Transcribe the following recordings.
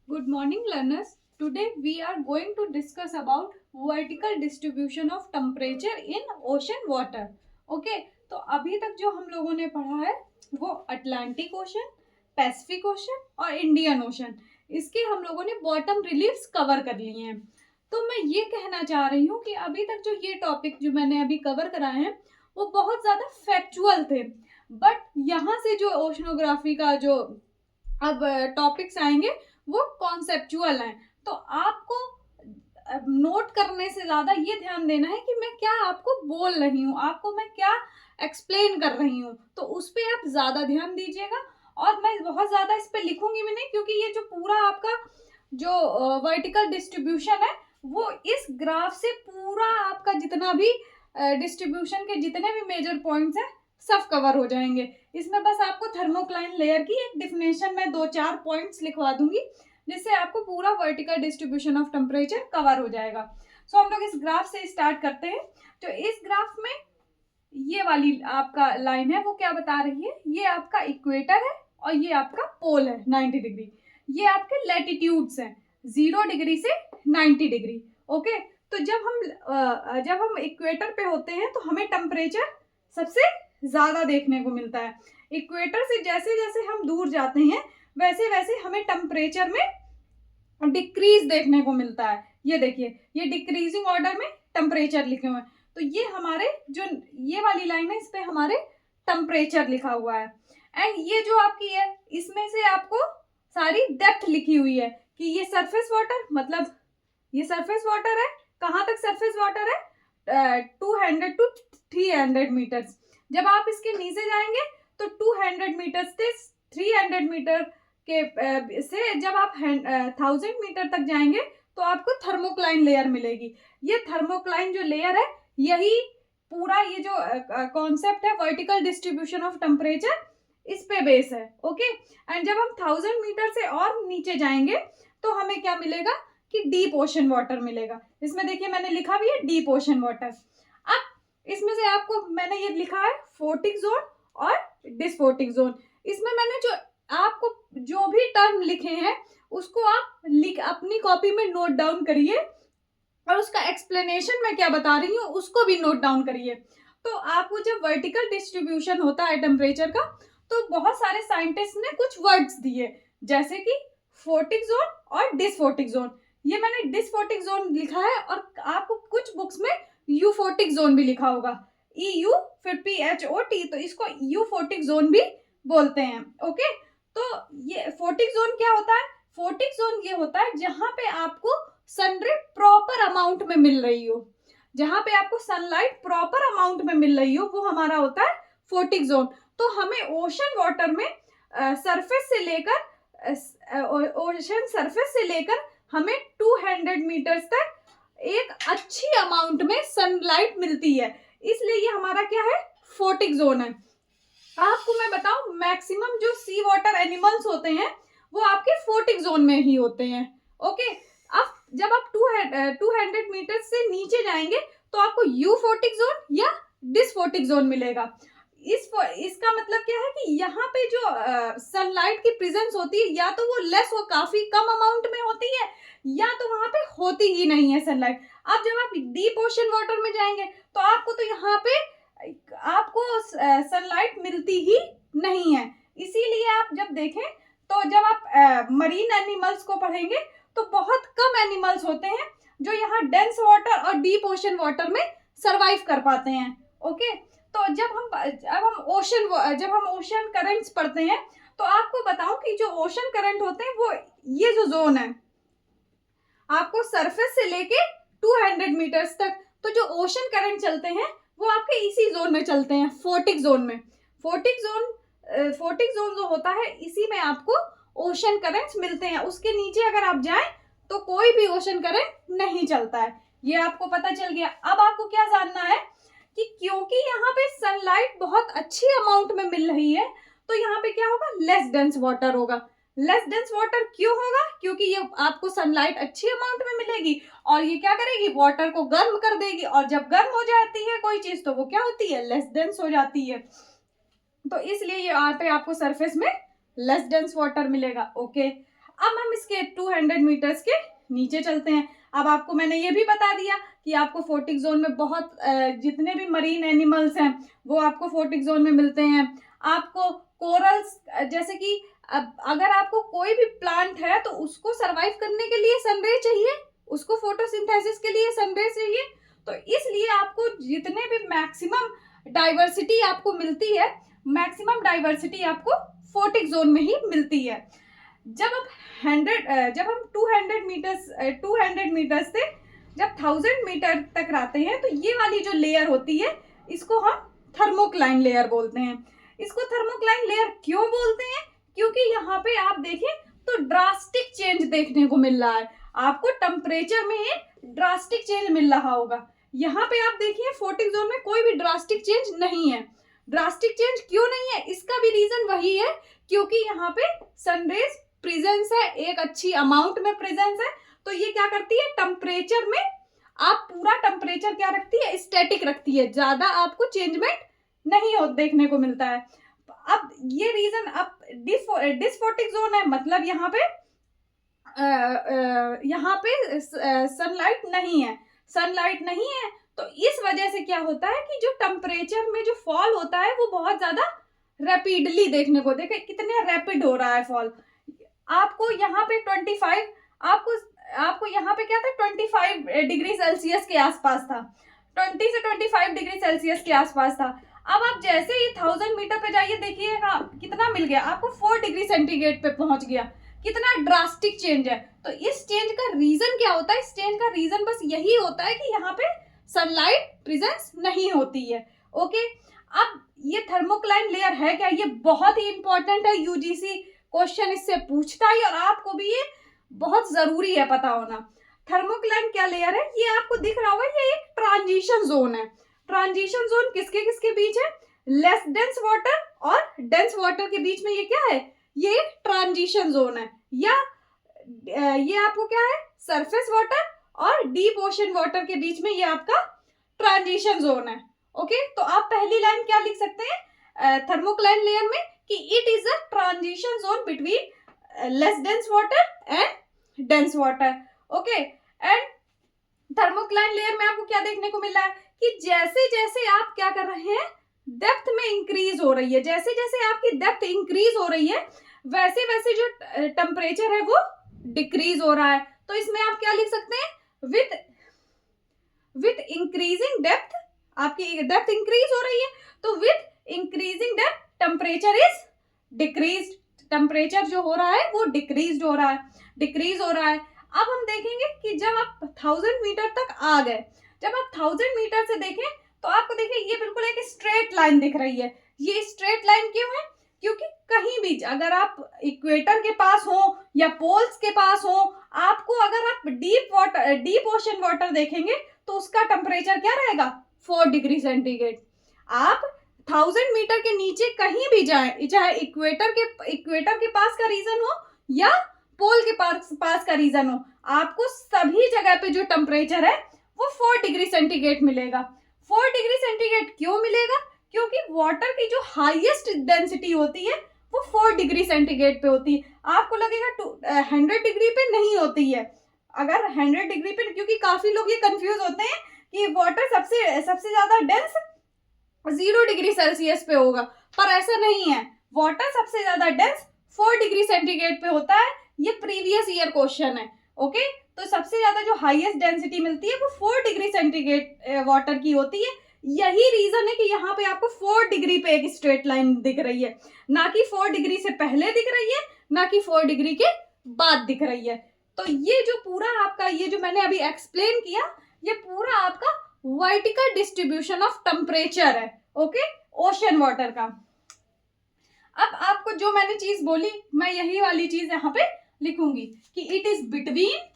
Good morning, learners. Today we are going to discuss about vertical distribution of temperature in ocean water. Okay, तो अभी तक जो हम लोगों ने पढ़ा है वो अटलांटिक ओशन, पैसिफिक ओशन और इंडियन ओशन, इसके हम लोगों ने बॉटम रिलीफ्स कवर कर लिए हैं। तो मैं ये कहना चाह रही हूँ कि अभी तक जो ये टॉपिक जो मैंने अभी कवर कराए हैं वो बहुत ज़्यादा फैक्चुअल थे, बट यहाँ से जो ओशनोग्राफी का जो अब टॉपिक्स आएंगे वो कॉन्सेप्चुअल हैं। तो आपको नोट करने से ज्यादा ये ध्यान देना है कि मैं क्या आपको बोल रही हूँ, आपको मैं क्या एक्सप्लेन कर रही हूँ, तो उस पर आप ज्यादा ध्यान दीजिएगा। और मैं बहुत ज्यादा इस पे लिखूंगी भी नहीं, क्योंकि ये जो पूरा आपका जो वर्टिकल डिस्ट्रीब्यूशन है वो इस ग्राफ से पूरा आपका जितना भी डिस्ट्रीब्यूशन के जितने भी मेजर पॉइंट्स हैं सब कवर हो जाएंगे। इसमें बस आपको थर्मोक्लाइन लेयर की एक डिफिनेशन में 2-4 पॉइंट्स लिखवा दूंगी, जिससे आपको पूरा vertical distribution of temperature cover हो जाएगा। सो हम लोग इस ग्राफ से स्टार्ट करते हैं। तो इस ग्राफ में ये वाली आपका लाइन है वो क्या बता रही है, ये आपका इक्वेटर है और ये आपका पोल है 90 डिग्री। ये आपके लैटिट्यूड्स हैं 0 डिग्री से 90 डिग्री। ओके, तो जब हम इक्वेटर पे होते हैं तो हमें टेम्परेचर सबसे ज्यादा देखने को मिलता है। इक्वेटर से जैसे जैसे हम दूर जाते हैं वैसे वैसे हमें टेम्परेचर में डिक्रीज देखने को मिलता है। ये देखिए, ये डिक्रीजिंग ऑर्डर में टेम्परेचर लिखे हुए हैं। तो ये हमारे जो ये वाली लाइन है इस पे हमारे टेम्परेचर लिखा हुआ है। एंड ये जो आपकी है इसमें से आपको सारी डेप्थ लिखी हुई है कि ये सरफेस वाटर, मतलब ये सरफेस वाटर है। कहाँ तक सरफेस वाटर है? 200 to 300 मीटर्स। जब आप इसके नीचे जाएंगे तो 200 मीटर से 300 मीटर के से जब आप 1000 मीटर तक जाएंगे तो आपको थर्मोक्लाइन लेयर मिलेगी। ये थर्मोक्लाइन जो लेयर है यही पूरा ये जो कॉन्सेप्ट है वर्टिकल डिस्ट्रीब्यूशन ऑफ टेम्परेचर, इस पे बेस है। ओके, एंड जब हम 1000 मीटर से और नीचे जाएंगे तो हमें क्या मिलेगा कि डीप ओशन वाटर मिलेगा। इसमें देखिए मैंने लिखा भी है डीप ओशन वाटर। अब इसमें से आपको मैंने ये लिखा है फोटिक जोन और डिस्फोटिक जोन। इसमें मैंने जो आपको जो भी टर्म लिखे हैं उसको आप अपनी कॉपी में नोट डाउन करिए और उसका एक्सप्लेनेशन मैं क्या बता रही हूँ उसको भी नोट डाउन करिए। तो आपको जब वर्टिकल डिस्ट्रीब्यूशन होता है टेम्परेचर का तो बहुत सारे साइंटिस्ट ने कुछ वर्ड्स दिए, जैसे कि फोटिक जोन और डिस्फोटिक जोन। ये मैंने डिस्फोटिक जोन लिखा है और आपको कुछ बुक्स में यूफोटिक जोन भी लिखा होगा, EU फिर PHOT, तो इसको यूफोटिक जोन भी बोलते हैं। ओके, तो ये फोटिक जोन क्या होता है? फोटिक जोन ये होता है जहां पे आपको सनरे प्रॉपर अमाउंट में मिल रही हो, जहां पे आपको सनलाइट प्रॉपर अमाउंट में मिल रही हो वो हमारा होता है फोटिक जोन। तो हमें ओशन वाटर में सरफेस से लेकर ओशन सरफेस से लेकर हमें 200 मीटर्स तक एक अच्छी अमाउंट में सनलाइट मिलती है, इसलिए ये हमारा क्या है? फोटिक जोन है। आपको मैं बताऊं मैक्सिमम जो सी वाटर एनिमल्स होते हैं वो आपके फोटिक जोन में ही होते हैं। ओके, अब जब आप 200 मीटर से नीचे जाएंगे तो आपको यूफोटिक जोन या डिस्फोटिक जोन मिलेगा। इसका मतलब क्या है कि यहाँ पे जो सनलाइट की प्रेजेंस होती है या तो वो लेस हो, काफी कम अमाउंट में होती है, या तो वहां पे होती ही नहीं है सनलाइट। अब जब आप डीप ओशन वाटर में जाएंगे तो आपको तो यहाँ पे आपको सनलाइट मिलती ही नहीं है। इसीलिए आप जब देखें तो जब आप मरीन एनिमल्स को पढ़ेंगे तो बहुत कम एनिमल्स होते हैं जो यहाँ डेंस वाटर और डीप ओशन वाटर में सरवाइव कर पाते हैं। ओके, तो जब हम ओशन करंट्स पढ़ते हैं तो आपको बताऊं कि जो ओशन करंट होते हैं वो ये जो जोन है आपको सरफेस से लेके 200 मीटर्स तक, तो जो ओशन करंट चलते हैं वो आपके इसी जोन में चलते हैं, फोटिक जोन में। फोटिक जोन जो होता है इसी में आपको ओशन करंट्स मिलते हैं। उसके नीचे अगर आप जाएं तो कोई भी ओशन करंट नहीं चलता है। ये आपको पता चल गया। अब आपको क्या जानना है कि क्योंकि यहाँ पे सनलाइट बहुत अच्छी अमाउंट में मिल रही है तो यहाँ पे क्या होगा? लेस डेंस वाटर होगा। लेस डेंस वाटर क्यों होगा? क्योंकि ये आपको सनलाइट अच्छी अमाउंट में मिलेगी और ये क्या करेगी? वाटर को गर्म कर देगी, और जब गर्म हो जाती है कोई चीज तो वो क्या होती है? लेस डेंस हो जाती है। तो इसलिए यहाँ पे आपको सरफेस में लेस डेंस वाटर मिलेगा। ओके, अब हम इसके 200 मीटर्स के नीचे चलते हैं। अब आपको मैंने ये भी बता दिया कि आपको फोटिक जोन में बहुत जितने भी मरीन एनिमल्स हैं वो आपको फोटिक जोन में मिलते हैं। आपको कोरल्स, जैसे कि अब अगर आपको कोई भी प्लांट है तो उसको सरवाइव करने के लिए सनरे चाहिए, उसको फोटोसिंथेसिस के लिए सनरे चाहिए। तो इसलिए आपको जितने भी मैक्सिमम डाइवर्सिटी आपको मिलती है, मैक्सिमम डाइवर्सिटी आपको फोटिक जोन में ही मिलती है। जब हम 200 मीटर्स से जब 1000 मीटर तक आते हैं तो ये वाली जो लेयर होती है इसको हम थर्मोक्लाइन लेयर बोलते हैं। इसको थर्मोक्लाइन लेयर क्यों बोलते हैं? क्योंकि यहाँ पे आप देखें तो ड्रास्टिक चेंज देखने को मिल रहा है, आपको टेम्परेचर में ड्रास्टिक चेंज मिल रहा होगा। यहाँ पे आप देखिए फोटिक जोन में कोई भी ड्रास्टिक चेंज नहीं है। ड्रास्टिक चेंज क्यों नहीं है? इसका भी रीजन वही है क्योंकि यहाँ पे सनरेज प्रेजेंस है, एक अच्छी अमाउंट में प्रेजेंस है। तो ये क्या करती है, टेम्परेचर में आप पूरा टेम्परेचर क्या रखती है, स्टैटिक रखती है, ज्यादा आपको चेंजमेंट नहीं हो देखने को मिलता है। अब ये रीजन, अब डिसफोटिक जोन है मतलब यहाँ पे सनलाइट नहीं है, सनलाइट नहीं है। तो इस वजह से क्या होता है कि जो टेम्परेचर में जो फॉल होता है वो बहुत ज्यादा रैपिडली देखने को, देखे कितने रैपिड हो रहा है फॉल। आपको यहाँ पे 25, आपको यहाँ पे क्या था, 25 डिग्री सेल्सियस के आसपास था, 20 से 25 डिग्री सेल्सियस के आसपास था। अब आप जैसे ही 1000 मीटर पे जाइए, देखिएगा कितना मिल गया आपको, 4 डिग्री सेंटीग्रेड पे पहुंच गया। कितना ड्रास्टिक चेंज है। तो इस चेंज का रीजन क्या होता है? इस चेंज का रीजन बस यही होता है कि यहाँ पे सनलाइट प्रेजेंस नहीं होती है। ओके, अब ये थर्मोक्लाइन लेयर है क्या, ये बहुत ही इंपॉर्टेंट है, यूजीसी क्वेश्चन इससे पूछता है और आपको भी ये बहुत जरूरी है पता होना। थर्मोक्लाइन क्या लेयर है, ये आपको दिख रहा होगा, ये एक ट्रांजिशन जोन है। ट्रांजिशन जोन किसके किसके बीच है? लेस डेंस वाटर और डेंस वाटर के बीच में ये क्या है, ये एक ट्रांजिशन जोन है। या ये आपको क्या है, सरफेस वाटर और डीप ओशन वाटर के बीच में ये आपका ट्रांजिशन जोन है। ओके, तो आप पहली लाइन क्या लिख सकते हैं थर्मोक्लाइन लेयर में कि it is a transition zone between less dense water and dense water. Okay, and thermocline layer में आपको क्या देखने को मिल रहा है कि जैसे जैसे आप क्या कर रहे हैं, डेप्थ में इंक्रीज हो रही है, जैसे जैसे आपकी डेप्थ इंक्रीज हो रही है वैसे वैसे जो टेम्परेचर है वो डिक्रीज हो रहा है। तो इसमें आप क्या लिख सकते हैं, विथ इंक्रीजिंग डेप्थ, आपकी डेप्थ इंक्रीज हो रही है तो with increasing depth temperature is decrease, temperature जो हो रहा है वो डिक्रीज हो रहा है। अब हम देखेंगे कि जब आप 1000 मीटर तक आ गए, जब आप 1000 मीटर से देखें तो आपको देखिए ये बिल्कुल एक स्ट्रेट लाइन दिख रही है। ये स्ट्रेट लाइन क्यों है? क्योंकि कहीं भी अगर आप इक्वेटर के पास हो या पोल्स के पास हो, आपको अगर आप डीप ओशन वाटर देखेंगे तो उसका टेम्परेचर क्या रहेगा, 4 डिग्री सेंटीग्रेड। आप 1000 मीटर के नीचे कहीं भी जाएं, चाहे इक्वेटर के पास का रीजन हो या पोल के पास का रीजन हो, आपको सभी जगह पे जो टेम्परेचर है वो 4 डिग्री सेंटीग्रेड मिलेगा। 4 डिग्री सेंटीग्रेड क्यों मिलेगा? क्योंकि वाटर की जो हाईएस्ट डेंसिटी होती है वो 4 डिग्री सेंटीग्रेड पे होती है। आपको लगेगा 100 डिग्री पे नहीं होती है। अगर 100 डिग्री पे, क्योंकि काफी लोग ये कंफ्यूज होते हैं कि वाटर सबसे ज्यादा डेंस 0 डिग्री सेल्सियस पे होगा, पर ऐसा नहीं है। वाटर सबसे ज्यादा डेंस 4 डिग्री सेंटीग्रेड पे होता है। ये प्रीवियस ईयर क्वेश्चन है। ओके, तो सबसे ज्यादा जो हाईएस्ट डेंसिटी मिलती है वो 4 डिग्री सेंटीग्रेड वाटर की होती है। यही रीजन है कि यहाँ पे आपको 4 डिग्री पे एक स्ट्रेट लाइन दिख रही है, ना कि 4 डिग्री से पहले दिख रही है, ना कि 4 डिग्री के बाद दिख रही है। तो ये जो पूरा आपका, ये जो मैंने अभी एक्सप्लेन किया, ये पूरा आपका वर्टिकल डिस्ट्रीब्यूशन ऑफ टेम्परेचर है। ओके, ओशन वाटर का। अब आपको जो मैंने चीज बोली मैं यही वाली चीज यहाँ पे लिखूंगी कि it is between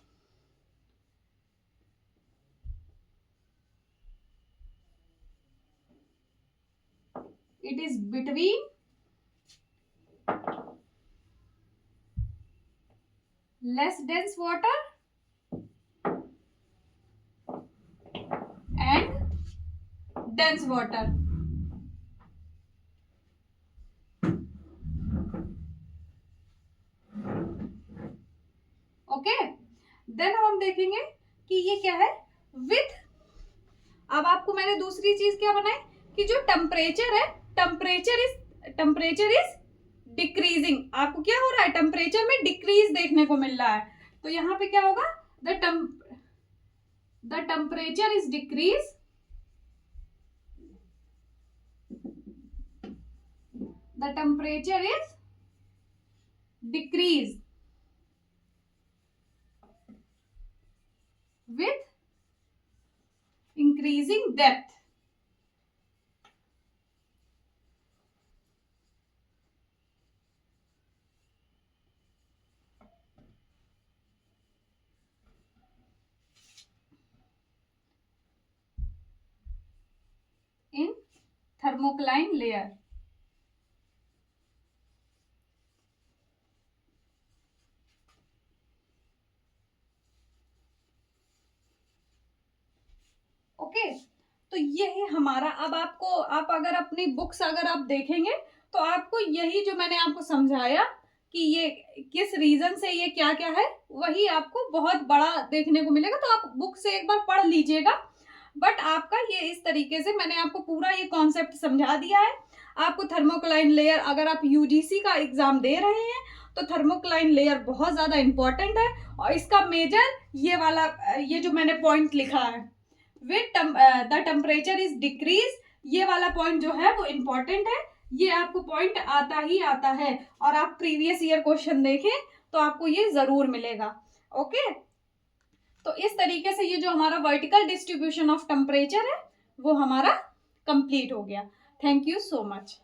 less dense water and dense water. Then अब हम देखेंगे कि ये क्या है विथ। अब आपको मैंने दूसरी चीज क्या बनाई कि जो टेम्परेचर है, टेम्परेचर इज डिक्रीजिंग। आपको क्या हो रहा है, टेम्परेचर में डिक्रीज देखने को मिल रहा है। तो यहाँ पे क्या होगा, the temperature is decrease, the temperature is decrease with increasing depth. In thermocline layer. Okay तो ये है हमारा। अब आपको, आप अगर अपनी बुक्स अगर आप देखेंगे तो आपको यही जो मैंने आपको समझाया कि ये किस रीजन से ये क्या क्या है, वही आपको बहुत बड़ा देखने को मिलेगा। तो आप बुक से एक बार पढ़ लीजिएगा। बट आपका ये इस तरीके से मैंने आपको पूरा ये कॉन्सेप्ट समझा दिया है। आपको थर्मोक्लाइन लेयर, अगर आप यूजीसी का एग्जाम दे रहे हैं तो थर्मोक्लाइन लेयर बहुत ज्यादा इंपॉर्टेंट है। और इसका मेजर ये वाला, ये जो मैंने पॉइंट लिखा है with the temperature is decrease, ये वाला पॉइंट जो है वो इंपॉर्टेंट है। ये आपको पॉइंट आता ही आता है, और आप प्रीवियस ईयर क्वेश्चन देखें तो आपको ये जरूर मिलेगा। ओके तो इस तरीके से ये जो हमारा वर्टिकल डिस्ट्रीब्यूशन ऑफ टेम्परेचर है वो हमारा कंप्लीट हो गया। Thank you so much.